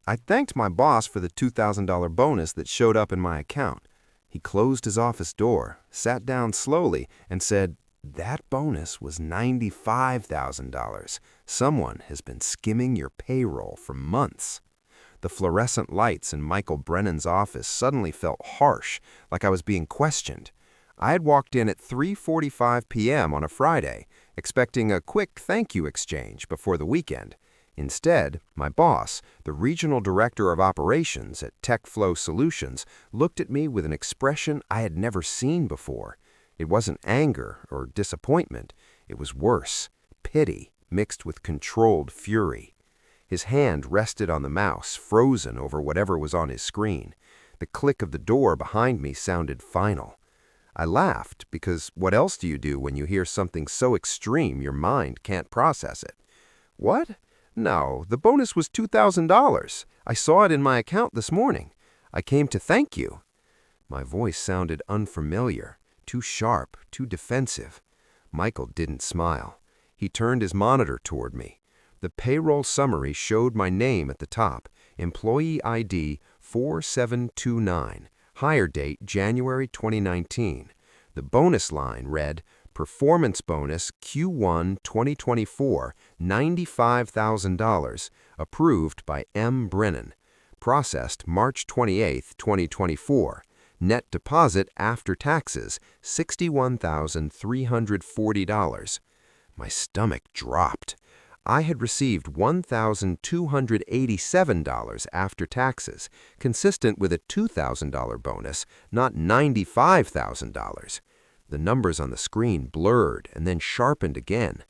I thanked my boss for the $2,000 bonus that showed up in my account. He closed his office door, sat down slowly, and said, "That bonus was $95,000. Someone has been skimming your payroll for months." The fluorescent lights in Michael Brennan's office suddenly felt harsh, like I was being questioned. I had walked in at 3:45 p.m. on a Friday, expecting a quick thank you exchange before the weekend. Instead, my boss, the regional director of operations at TechFlow Solutions, looked at me with an expression I had never seen before. It wasn't anger or disappointment. It was worse, pity mixed with controlled fury. His hand rested on the mouse, frozen over whatever was on his screen. The click of the door behind me sounded final. I laughed because what else do you do when you hear something so extreme your mind can't process it? "What? No, the bonus was $2,000. I saw it in my account this morning. I came to thank you." My voice sounded unfamiliar, too sharp, too defensive. Michael didn't smile. He turned his monitor toward me. The payroll summary showed my name at the top, employee ID 4729, hire date January 2019. The bonus line read, "Performance bonus Q1 2024, $95,000, approved by M. Brennan. Processed March 28, 2024. Net deposit after taxes, $61,340. My stomach dropped. I had received $1,287 after taxes, consistent with a $2,000 bonus, not $95,000. The numbers on the screen blurred and then sharpened again.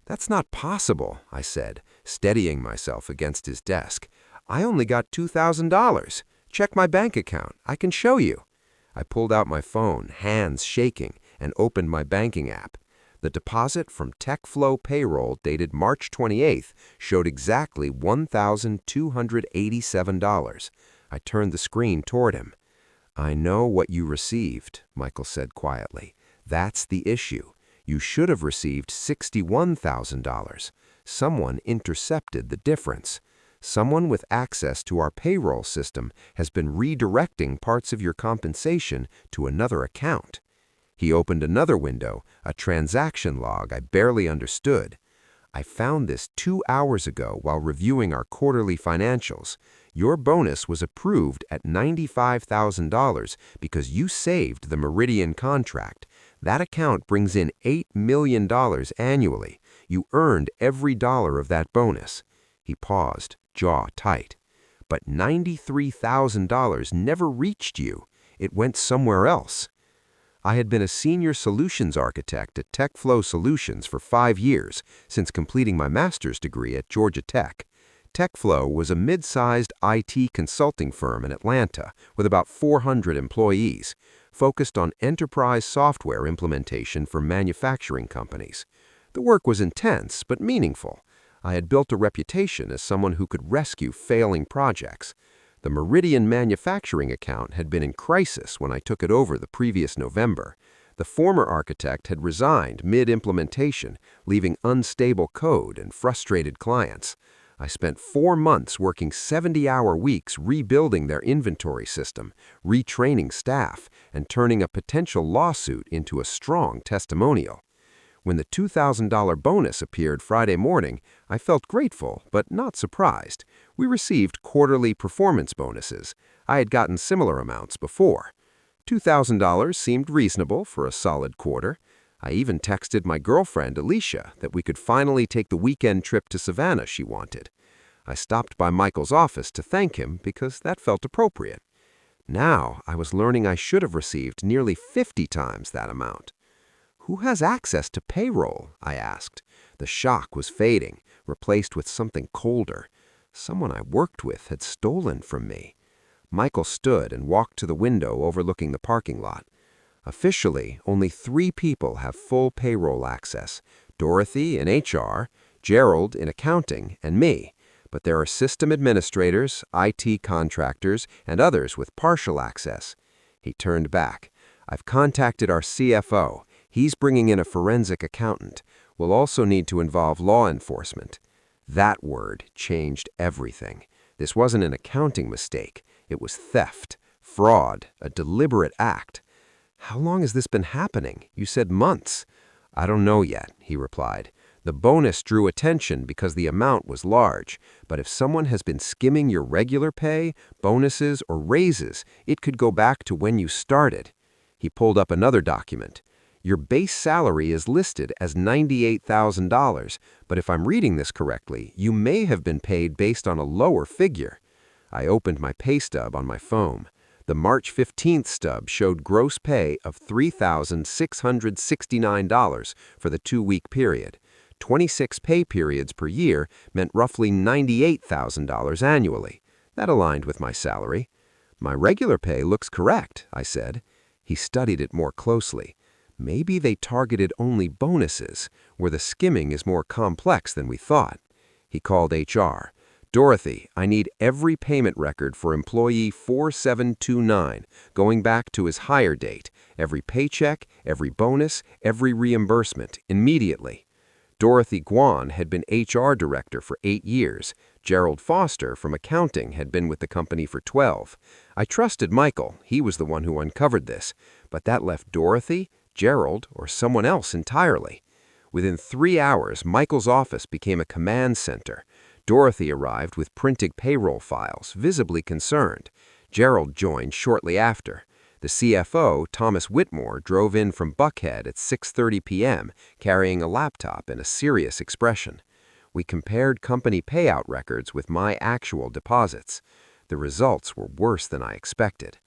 "That's not possible," I said, steadying myself against his desk. "I only got $2,000. Check my bank account. I can show you." I pulled out my phone, hands shaking, and opened my banking app. The deposit from TechFlow Payroll dated March 28th showed exactly $1,287. I turned the screen toward him. "I know what you received," Michael said quietly. "That's the issue. You should have received $61,000. Someone intercepted the difference. Someone with access to our payroll system has been redirecting parts of your compensation to another account." He opened another window, a transaction log I barely understood. "I found this 2 hours ago while reviewing our quarterly financials. Your bonus was approved at $95,000 because you saved the Meridian contract. That account brings in $8 million annually. You earned every dollar of that bonus." He paused, jaw tight. "But $93,000 never reached you. It went somewhere else." I had been a senior solutions architect at TechFlow Solutions for 5 years, since completing my master's degree at Georgia Tech. TechFlow was a mid-sized IT consulting firm in Atlanta with about 400 employees, focused on enterprise software implementation for manufacturing companies. The work was intense but meaningful. I had built a reputation as someone who could rescue failing projects. The Meridian manufacturing account had been in crisis when I took it over the previous November. The former architect had resigned mid-implementation, leaving unstable code and frustrated clients. I spent 4 months working 70-hour weeks rebuilding their inventory system, retraining staff, and turning a potential lawsuit into a strong testimonial. When the $2,000 bonus appeared Friday morning, I felt grateful but not surprised. We received quarterly performance bonuses. I had gotten similar amounts before. $2,000 seemed reasonable for a solid quarter. I even texted my girlfriend, Alicia, that we could finally take the weekend trip to Savannah she wanted. I stopped by Michael's office to thank him because that felt appropriate. Now I was learning I should have received nearly 50 times that amount. "Who has access to payroll?" I asked. The shock was fading, replaced with something colder. Someone I worked with had stolen from me. Michael stood and walked to the window overlooking the parking lot. "Officially, only 3 people have full payroll access: Dorothy in HR, Gerald in accounting, and me. But there are system administrators, IT contractors, and others with partial access." He turned back. "I've contacted our CFO. He's bringing in a forensic accountant. We'll also need to involve law enforcement." That word changed everything. This wasn't an accounting mistake. It was theft, fraud, a deliberate act. How long has this been happening? You said months. I don't know yet, he replied. The bonus drew attention because the amount was large, but if someone has been skimming your regular pay, bonuses, or raises, it could go back to when you started. He pulled up another document. Your base salary is listed as $98,000, but if I'm reading this correctly, you may have been paid based on a lower figure. I opened my pay stub on my phone. The March 15th stub showed gross pay of $3,669 for the 2-week period. 26 pay periods per year meant roughly $98,000 annually. That aligned with my salary. My regular pay looks correct, I said. He studied it more closely. Maybe they targeted only bonuses, where the skimming is more complex than we thought. He called HR. Dorothy, I need every payment record for employee 4729, going back to his hire date, every paycheck, every bonus, every reimbursement, immediately. Dorothy Guan had been HR director for 8 years. Gerald Foster from accounting had been with the company for 12. I trusted Michael, he was the one who uncovered this, but that left Dorothy, Gerald, or someone else entirely. Within 3 hours, Michael's office became a command center. Dorothy arrived with printed payroll files, visibly concerned. Gerald joined shortly after. The CFO, Thomas Whitmore, drove in from Buckhead at 6:30 p.m., carrying a laptop and a serious expression. We compared company payout records with my actual deposits. The results were worse than I expected.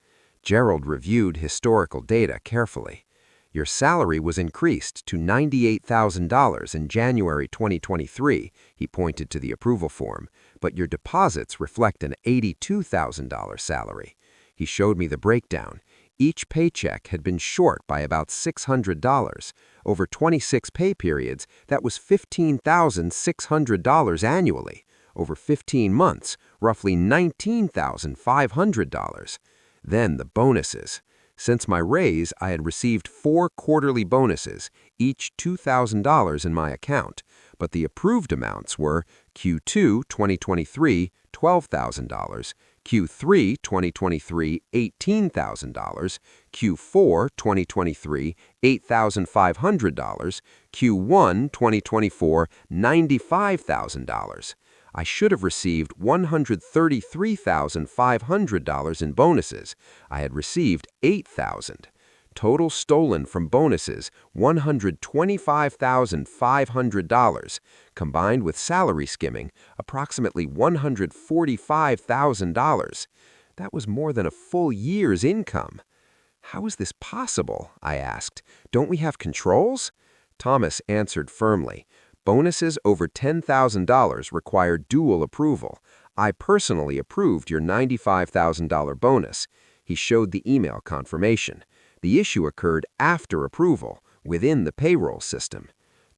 Gerald reviewed historical data carefully. Your salary was increased to $98,000 in January 2023, he pointed to the approval form, but your deposits reflect an $82,000 salary. He showed me the breakdown. Each paycheck had been short by about $600. Over 26 pay periods, that was $15,600 annually. Over 15 months, roughly $19,500. Then the bonuses. Since my raise, I had received 4 quarterly bonuses, each $2,000 in my account, but the approved amounts were Q2 2023, $12,000, Q3 2023, $18,000, Q4 2023, $8,500, Q1 2024, $95,000. I should have received $133,500 in bonuses. I had received $8,000. Total stolen from bonuses, $125,500. Combined with salary skimming, approximately $145,000. That was more than a full year's income. How is this possible? I asked. Don't we have controls? Thomas answered firmly. Bonuses over $10,000 require dual approval. I personally approved your $95,000 bonus. He showed the email confirmation. The issue occurred after approval, within the payroll system.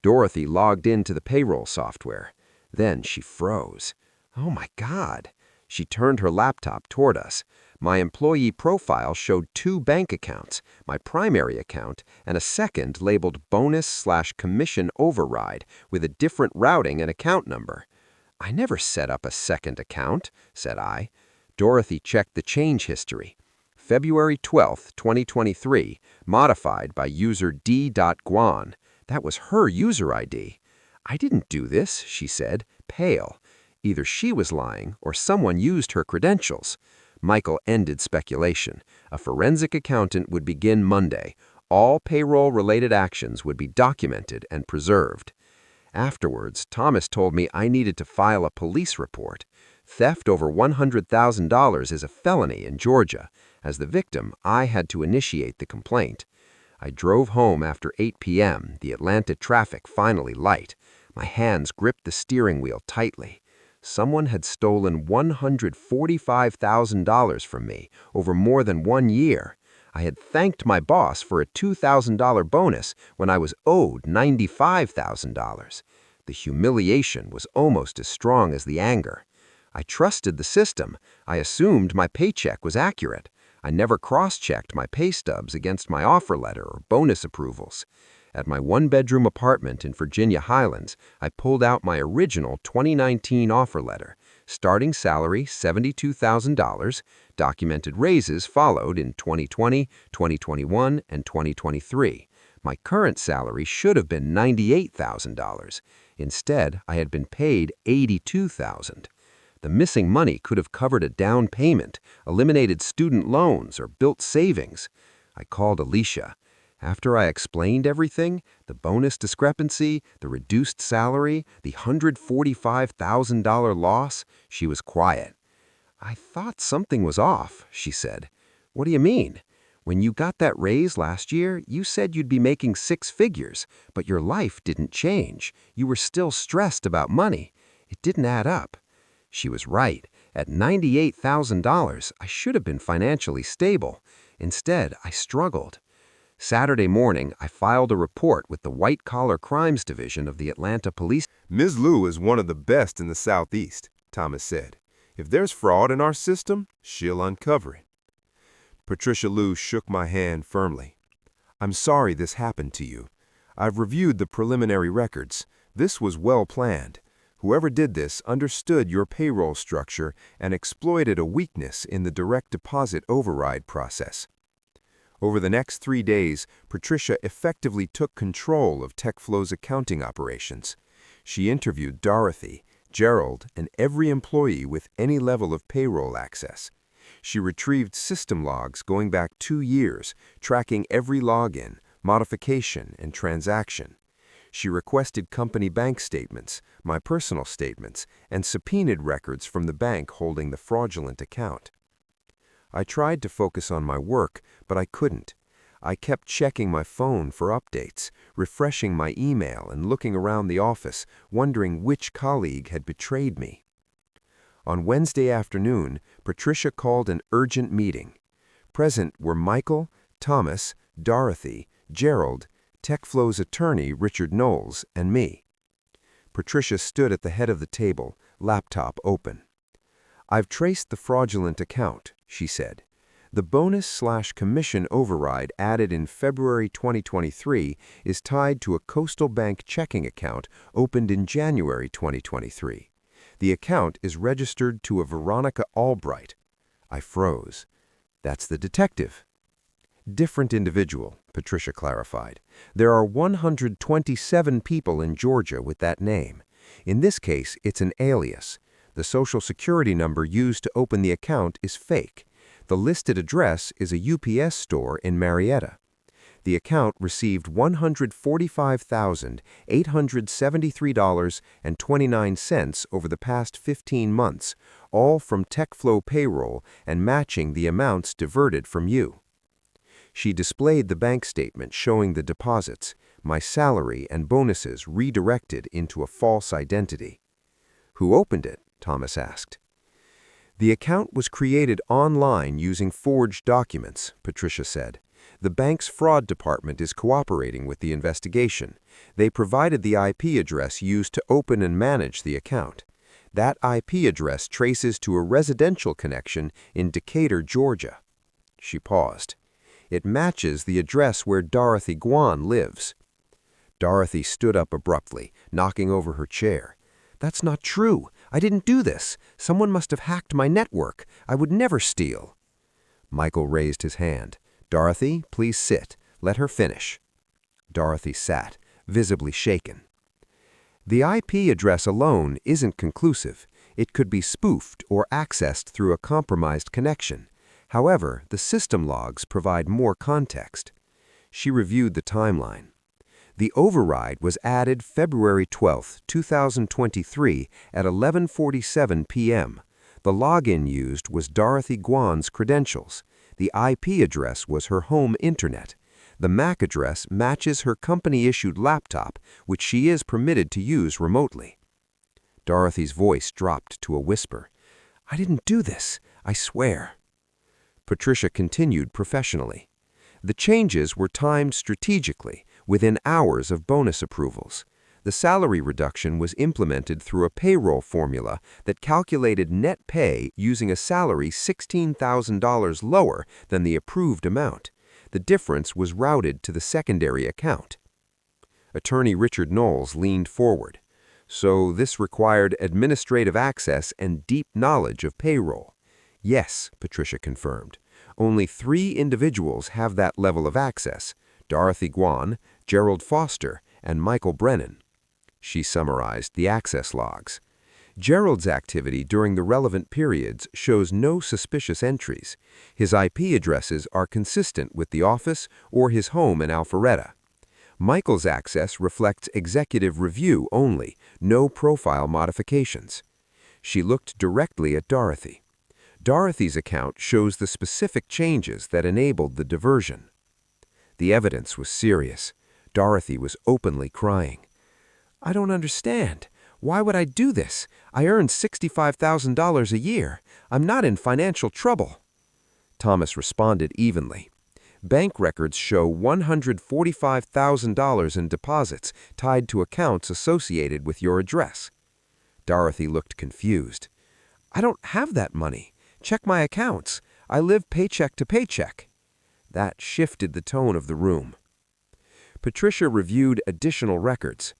Dorothy logged into the payroll software. Then she froze. Oh my God! She turned her laptop toward us. My employee profile showed 2 bank accounts, my primary account, and a second labeled bonus/commission override with a different routing and account number. I never set up a second account, said I. Dorothy checked the change history. February 12, 2023, modified by user D.Guan. That was her user ID. I didn't do this, she said, pale. Either she was lying or someone used her credentials. Michael ended speculation. A forensic accountant would begin Monday. All payroll-related actions would be documented and preserved. Afterwards, Thomas told me I needed to file a police report. Theft over $100,000 is a felony in Georgia. As the victim, I had to initiate the complaint. I drove home after 8 p.m., the Atlanta traffic finally light. My hands gripped the steering wheel tightly. Someone had stolen $145,000 from me over more than 1 year. I had thanked my boss for a $2,000 bonus when I was owed $95,000. The humiliation was almost as strong as the anger. I trusted the system. I assumed my paycheck was accurate. I never cross-checked my pay stubs against my offer letter or bonus approvals. At my 1-bedroom apartment in Virginia Highlands, I pulled out my original 2019 offer letter. Starting salary $72,000. Documented raises followed in 2020, 2021, and 2023. My current salary should have been $98,000. Instead, I had been paid $82,000. The missing money could have covered a down payment, eliminated student loans, or built savings. I called Alicia. After I explained everything, the bonus discrepancy, the reduced salary, the $145,000 loss, she was quiet. "I thought something was off," she said. "What do you mean? When you got that raise last year, you said you'd be making six figures, but your life didn't change. You were still stressed about money. It didn't add up." She was right. At $98,000, I should have been financially stable. Instead, I struggled. Saturday morning, I filed a report with the White-Collar Crimes Division of the Atlanta Police. "Ms. Liu is one of the best in the Southeast," Thomas said. "If there's fraud in our system, she'll uncover it." Patricia Liu shook my hand firmly. "I'm sorry this happened to you. I've reviewed the preliminary records. This was well planned. Whoever did this understood your payroll structure and exploited a weakness in the direct deposit override process." Over the next 3 days, Patricia effectively took control of TechFlow's accounting operations. She interviewed Dorothy, Gerald, and every employee with any level of payroll access. She retrieved system logs going back 2 years, tracking every login, modification, and transaction. She requested company bank statements, my personal statements, and subpoenaed records from the bank holding the fraudulent account. I tried to focus on my work, but I couldn't. I kept checking my phone for updates, refreshing my email and looking around the office, wondering which colleague had betrayed me. On Wednesday afternoon, Patricia called an urgent meeting. Present were Michael, Thomas, Dorothy, Gerald, TechFlow's attorney Richard Knowles, and me. Patricia stood at the head of the table, laptop open. "I've traced the fraudulent account," she said. "The bonus/commission override added in February 2023 is tied to a Coastal Bank checking account opened in January 2023. The account is registered to a Veronica Albright." I froze. "That's the detective." "Different individual," Patricia clarified. "There are 127 people in Georgia with that name. In this case, it's an alias. The Social Security number used to open the account is fake. The listed address is a UPS store in Marietta. The account received $145,873.29 over the past 15 months, all from TechFlow payroll and matching the amounts diverted from you." She displayed the bank statement showing the deposits, my salary and bonuses redirected into a false identity. "Who opened it?" Thomas asked. "The account was created online using forged documents," Patricia said. "The bank's fraud department is cooperating with the investigation. They provided the IP address used to open and manage the account. That IP address traces to a residential connection in Decatur, Georgia." She paused. "It matches the address where Dorothy Guan lives." Dorothy stood up abruptly, knocking over her chair. "That's not true. I didn't do this. Someone must have hacked my network. I would never steal." Michael raised his hand. "Dorothy, please sit. Let her finish." Dorothy sat, visibly shaken. "The IP address alone isn't conclusive. It could be spoofed or accessed through a compromised connection. However, the system logs provide more context." She reviewed the timeline. "The override was added February 12, 2023 at 11:47 p.m. The login used was Dorothy Guan's credentials. The IP address was her home internet. The MAC address matches her company-issued laptop, which she is permitted to use remotely." Dorothy's voice dropped to a whisper. "I didn't do this. I swear." Patricia continued professionally. "The changes were timed strategically, within hours of bonus approvals. The salary reduction was implemented through a payroll formula that calculated net pay using a salary $16,000 lower than the approved amount. The difference was routed to the secondary account." Attorney Richard Knowles leaned forward. So this required administrative access and deep knowledge of payroll. Yes, Patricia confirmed. Only 3 individuals have that level of access: Dorothy Guan, Gerald Foster, and Michael Brennan. She summarized the access logs. Gerald's activity during the relevant periods shows no suspicious entries. His IP addresses are consistent with the office or his home in Alpharetta. Michael's access reflects executive review only, no profile modifications. She looked directly at Dorothy. Dorothy's account shows the specific changes that enabled the diversion. The evidence was serious. Dorothy was openly crying. "I don't understand. Why would I do this? I earn $65,000 a year. I'm not in financial trouble." Thomas responded evenly. "Bank records show $145,000 in deposits tied to accounts associated with your address." Dorothy looked confused. "I don't have that money. Check my accounts. I live paycheck to paycheck." That shifted the tone of the room. Patricia reviewed additional records.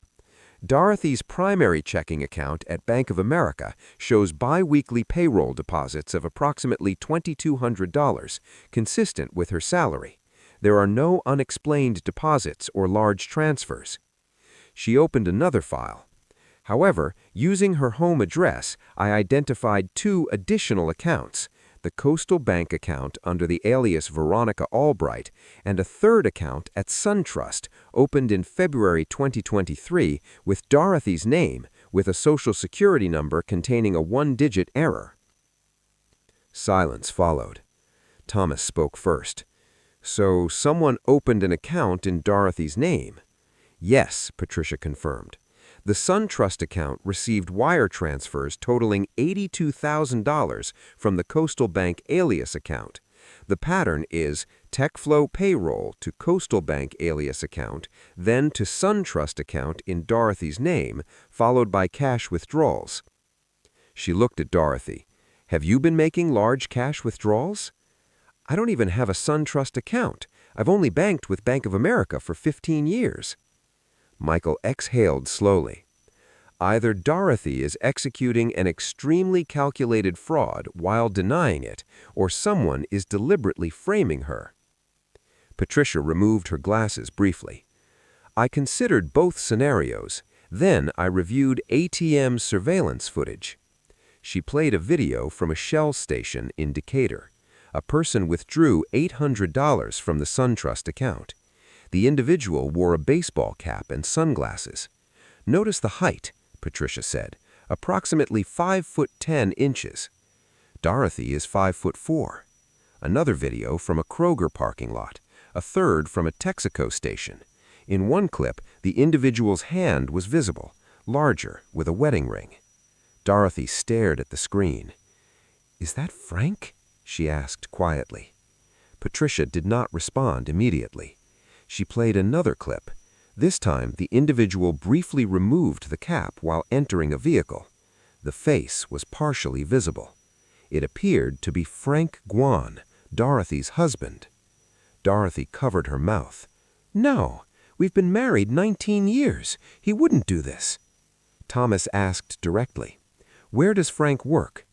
Dorothy's primary checking account at Bank of America shows biweekly payroll deposits of approximately $2,200, consistent with her salary. There are no unexplained deposits or large transfers. She opened another file. However, using her home address, I identified 2 additional accounts: the Coastal Bank account under the alias Veronica Albright, and a 3rd account at SunTrust, opened in February 2023 with Dorothy's name, with a Social Security number containing a 1-digit error. Silence followed. Thomas spoke first. "So someone opened an account in Dorothy's name?" "Yes," Patricia confirmed. The SunTrust account received wire transfers totaling $82,000 from the Coastal Bank alias account. The pattern is TechFlow payroll to Coastal Bank alias account, then to SunTrust account in Dorothy's name, followed by cash withdrawals. She looked at Dorothy. "Have you been making large cash withdrawals?" "I don't even have a SunTrust account. I've only banked with Bank of America for 15 years. Michael exhaled slowly. Either Dorothy is executing an extremely calculated fraud while denying it, or someone is deliberately framing her. Patricia removed her glasses briefly. "I considered both scenarios. Then I reviewed ATM surveillance footage." She played a video from a Shell station in Decatur. A person withdrew $800 from the SunTrust account. The individual wore a baseball cap and sunglasses. "Notice the height," Patricia said, "approximately 5'10" inches. Dorothy is 5'4". Another video from a Kroger parking lot, a third from a Texaco station. In one clip, the individual's hand was visible, larger, with a wedding ring. Dorothy stared at the screen. "Is that Frank?" she asked quietly. Patricia did not respond immediately. She played another clip. This time, the individual briefly removed the cap while entering a vehicle. The face was partially visible. It appeared to be Frank Guan, Dorothy's husband. Dorothy covered her mouth. "No, we've been married 19 years. He wouldn't do this." Thomas asked directly, "Where does Frank work?"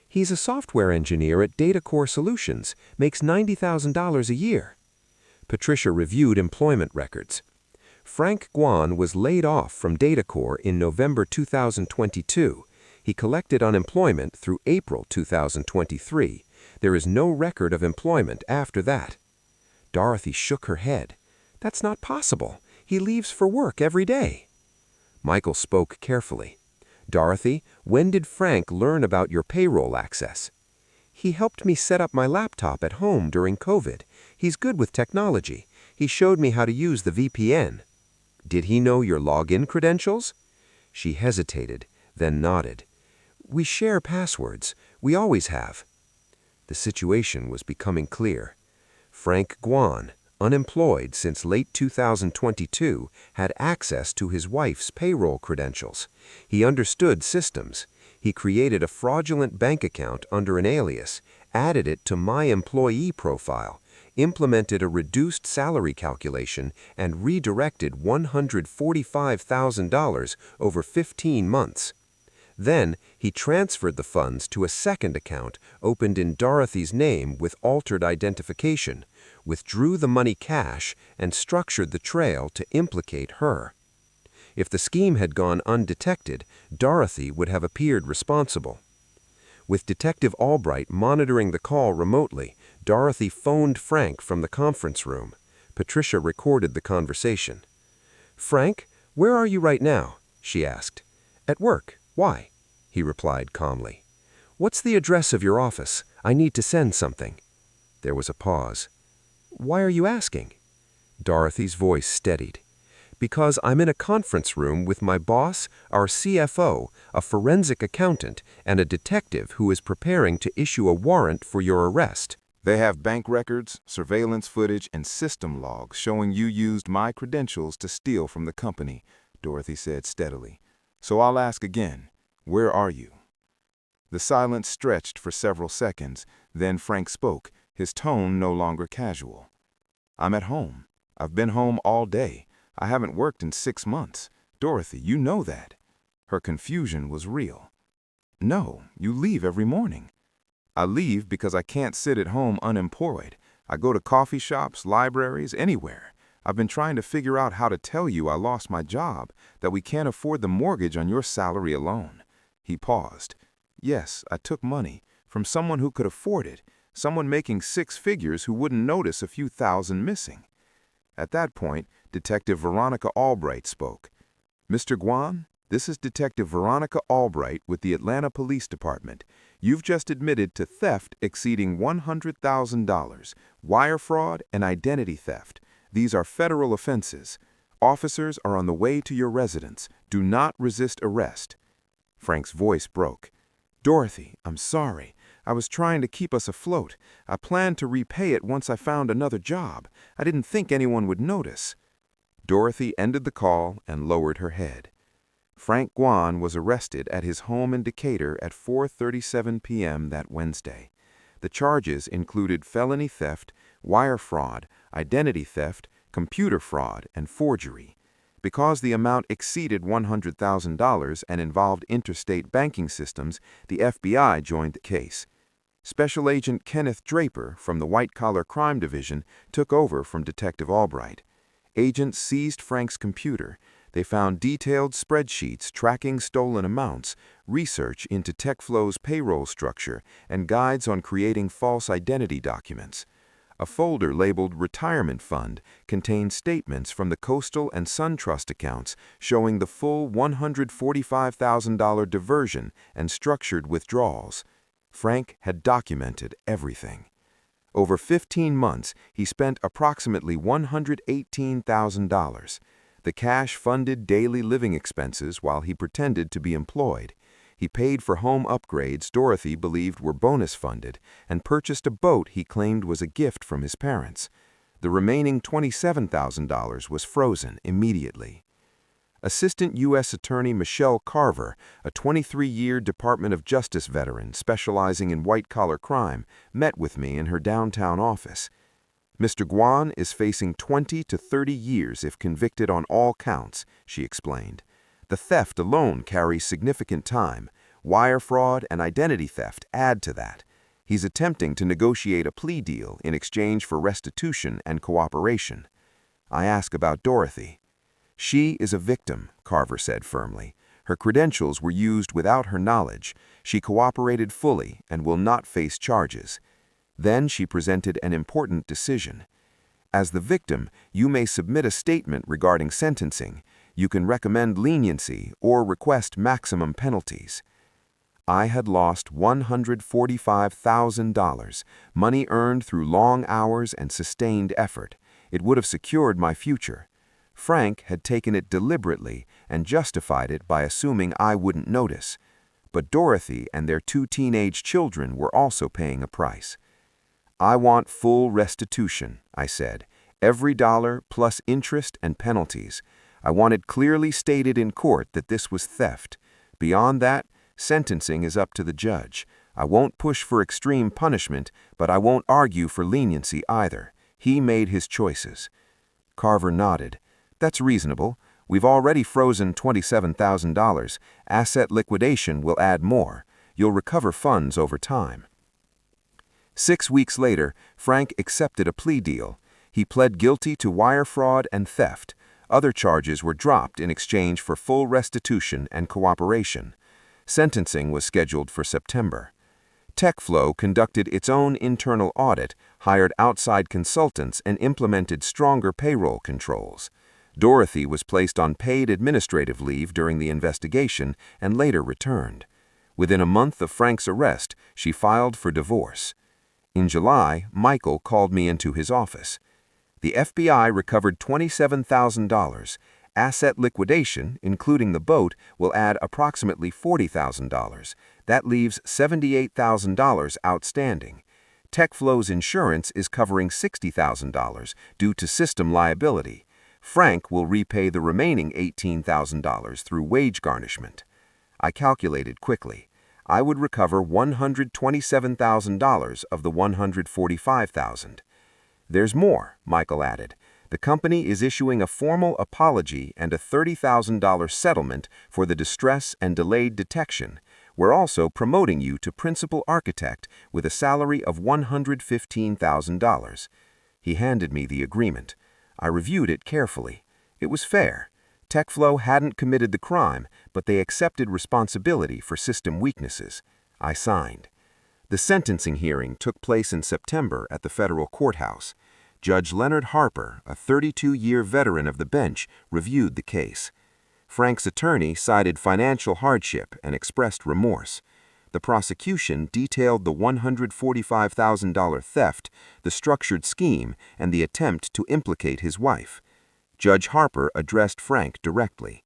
"He's a software engineer at DataCore Solutions, makes $90,000 a year." Patricia reviewed employment records. Frank Guan was laid off from DataCore in November 2022. He collected unemployment through April 2023. There is no record of employment after that. Dorothy shook her head. "That's not possible. He leaves for work every day." Michael spoke carefully. "Dorothy, when did Frank learn about your payroll access?" "He helped me set up my laptop at home during COVID. He's good with technology. He showed me how to use the VPN." "Did he know your login credentials?" She hesitated, then nodded. "We share passwords. We always have." The situation was becoming clear. Frank Guan, unemployed since late 2022, had access to his wife's payroll credentials. He understood systems. He created a fraudulent bank account under an alias, added it to My Employee profile, implemented a reduced salary calculation, and redirected $145,000 over 15 months. Then, he transferred the funds to a second account opened in Dorothy's name with altered identification, withdrew the money cash, and structured the trail to implicate her. If the scheme had gone undetected, Dorothy would have appeared responsible. With Detective Albright monitoring the call remotely, Dorothy phoned Frank from the conference room. Patricia recorded the conversation. "Frank, where are you right now?" she asked. "At work. Why?" he replied calmly. "What's the address of your office? I need to send something." There was a pause. "Why are you asking?" Dorothy's voice steadied. "Because I'm in a conference room with my boss, our CFO, a forensic accountant, and a detective who is preparing to issue a warrant for your arrest." They have bank records, surveillance footage, and system logs showing you used my credentials to steal from the company, Dorothy said steadily. So I'll ask again, where are you? The silence stretched for several seconds, then Frank spoke, his tone no longer casual. "I'm at home. I've been home all day. I haven't worked in 6 months. Dorothy, you know that." Her confusion was real. "No, you leave every morning." "I leave because I can't sit at home unemployed. I go to coffee shops, libraries, anywhere. I've been trying to figure out how to tell you I lost my job, that we can't afford the mortgage on your salary alone." He paused. "Yes, I took money from someone who could afford it, someone making 6 figures who wouldn't notice a few thousand missing." At that point, Detective Veronica Albright spoke. "Mr. Guan, this is Detective Veronica Albright with the Atlanta Police Department. You've just admitted to theft exceeding $100,000, wire fraud, and identity theft. These are federal offenses. Officers are on the way to your residence. Do not resist arrest." Frank's voice broke. "Dorothy, I'm sorry. I was trying to keep us afloat. I planned to repay it once I found another job. I didn't think anyone would notice." Dorothy ended the call and lowered her head. Frank Guan was arrested at his home in Decatur at 4:37 p.m. that Wednesday. The charges included felony theft, wire fraud, identity theft, computer fraud, and forgery. Because the amount exceeded $100,000 and involved interstate banking systems, the FBI joined the case. Special Agent Kenneth Draper from the White Collar Crime Division took over from Detective Albright. Agents seized Frank's computer. They found detailed spreadsheets tracking stolen amounts, research into TechFlow's payroll structure, and guides on creating false identity documents. A folder labeled Retirement Fund contained statements from the Coastal and SunTrust accounts showing the full $145,000 diversion and structured withdrawals. Frank had documented everything. Over 15 months, he spent approximately $118,000. The cash funded daily living expenses while he pretended to be employed. He paid for home upgrades Dorothy believed were bonus funded and purchased a boat he claimed was a gift from his parents. The remaining $27,000 was frozen immediately. Assistant U.S. Attorney Michelle Carver, a 23-year Department of Justice veteran specializing in white-collar crime, met with me in her downtown office. "Mr. Guan is facing 20 to 30 years if convicted on all counts," she explained. "The theft alone carries significant time. Wire fraud and identity theft add to that. He's attempting to negotiate a plea deal in exchange for restitution and cooperation." I asked about Dorothy. "She is a victim," Carver said firmly. "Her credentials were used without her knowledge. She cooperated fully and will not face charges." Then she presented an important decision. "As the victim, you may submit a statement regarding sentencing. You can recommend leniency or request maximum penalties." I had lost $145,000, money earned through long hours and sustained effort. It would have secured my future. Frank had taken it deliberately and justified it by assuming I wouldn't notice. But Dorothy and their 2 teenage children were also paying a price. "I want full restitution," I said. "Every dollar plus interest and penalties. I want it clearly stated in court that this was theft. Beyond that, sentencing is up to the judge. I won't push for extreme punishment, but I won't argue for leniency either. He made his choices. Carver nodded. That's reasonable. We've already frozen $27,000. Asset liquidation will add more. You'll recover funds over time. 6 weeks later, Frank accepted a plea deal. He pled guilty to wire fraud and theft. Other charges were dropped in exchange for full restitution and cooperation. Sentencing was scheduled for September. TechFlow conducted its own internal audit, hired outside consultants, and implemented stronger payroll controls. Dorothy was placed on paid administrative leave during the investigation and later returned. Within a month of Frank's arrest, she filed for divorce. In July, Michael called me into his office. The FBI recovered $27,000. Asset liquidation, including the boat, will add approximately $40,000. That leaves $78,000 outstanding. TechFlow's insurance is covering $60,000 due to system liability. Frank will repay the remaining $18,000 through wage garnishment. I calculated quickly. I would recover $127,000 of the $145,000. There's more, Michael added. The company is issuing a formal apology and a $30,000 settlement for the distress and delayed detection. We're also promoting you to principal architect with a salary of $115,000. He handed me the agreement. I reviewed it carefully. It was fair. TechFlow hadn't committed the crime, but they accepted responsibility for system weaknesses. I signed. The sentencing hearing took place in September at the federal courthouse. Judge Leonard Harper, a 32-year veteran of the bench, reviewed the case. Frank's attorney cited financial hardship and expressed remorse. The prosecution detailed the $145,000 theft, the structured scheme, and the attempt to implicate his wife. Judge Harper addressed Frank directly.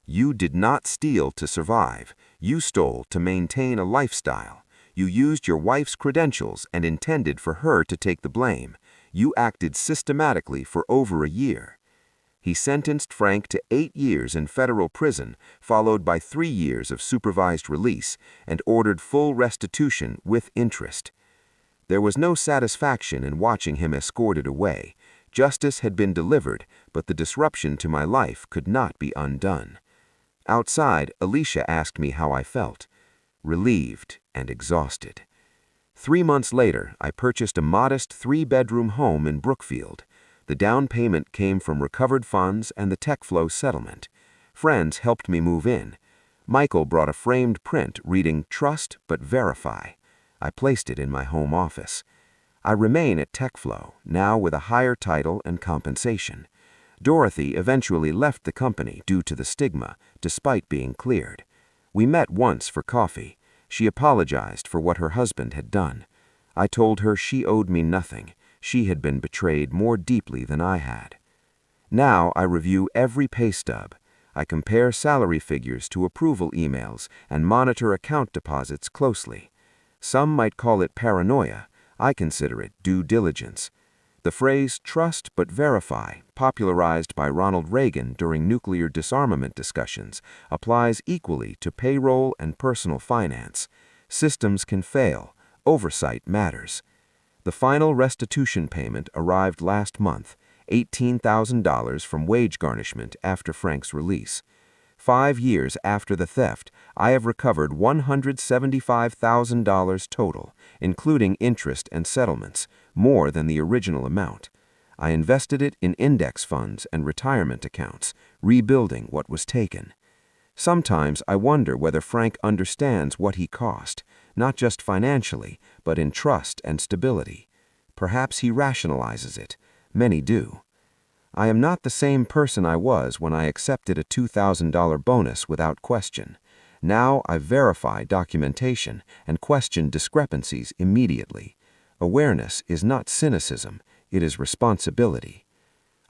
You did not steal to survive. You stole to maintain a lifestyle. You used your wife's credentials and intended for her to take the blame. You acted systematically for over a year. He sentenced Frank to 8 years in federal prison, followed by 3 years of supervised release, and ordered full restitution with interest. There was no satisfaction in watching him escorted away. Justice had been delivered, but the disruption to my life could not be undone. Outside, Alicia asked me how I felt. Relieved and exhausted. 3 months later, I purchased a modest 3-bedroom home in Brookfield. The down payment came from recovered funds and the TechFlow settlement. Friends helped me move in. Michael brought a framed print reading "Trust but Verify." I placed it in my home office. I remain at TechFlow, now with a higher title and compensation. Dorothy eventually left the company due to the stigma, despite being cleared. We met once for coffee. She apologized for what her husband had done. I told her she owed me nothing. She had been betrayed more deeply than I had. Now I review every pay stub. I compare salary figures to approval emails and monitor account deposits closely. Some might call it paranoia. I consider it due diligence. The phrase "trust but verify," popularized by Ronald Reagan during nuclear disarmament discussions, applies equally to payroll and personal finance. Systems can fail. Oversight matters. The final restitution payment arrived last month, $18,000 from wage garnishment after Frank's release. 5 years after the theft, I have recovered $175,000 total, including interest and settlements, more than the original amount. I invested it in index funds and retirement accounts, rebuilding what was taken. Sometimes I wonder whether Frank understands what he cost, not just financially, but in trust and stability. Perhaps he rationalizes it. Many do. I am not the same person I was when I accepted a $2,000 bonus without question. Now I verify documentation and question discrepancies immediately. Awareness is not cynicism, it is responsibility.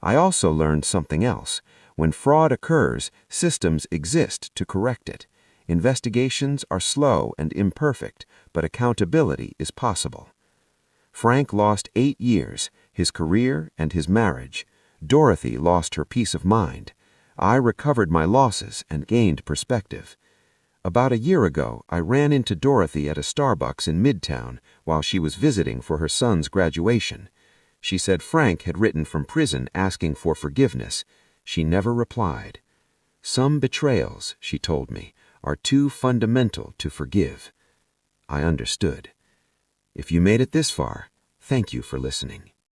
I also learned something else. When fraud occurs, systems exist to correct it. Investigations are slow and imperfect, but accountability is possible. Frank lost 8 years, his career and his marriage. Dorothy lost her peace of mind. I recovered my losses and gained perspective. About a year ago, I ran into Dorothy at a Starbucks in Midtown while she was visiting for her son's graduation. She said Frank had written from prison asking for forgiveness. She never replied. Some betrayals, she told me, are too fundamental to forgive. I understood. If you made it this far, thank you for listening.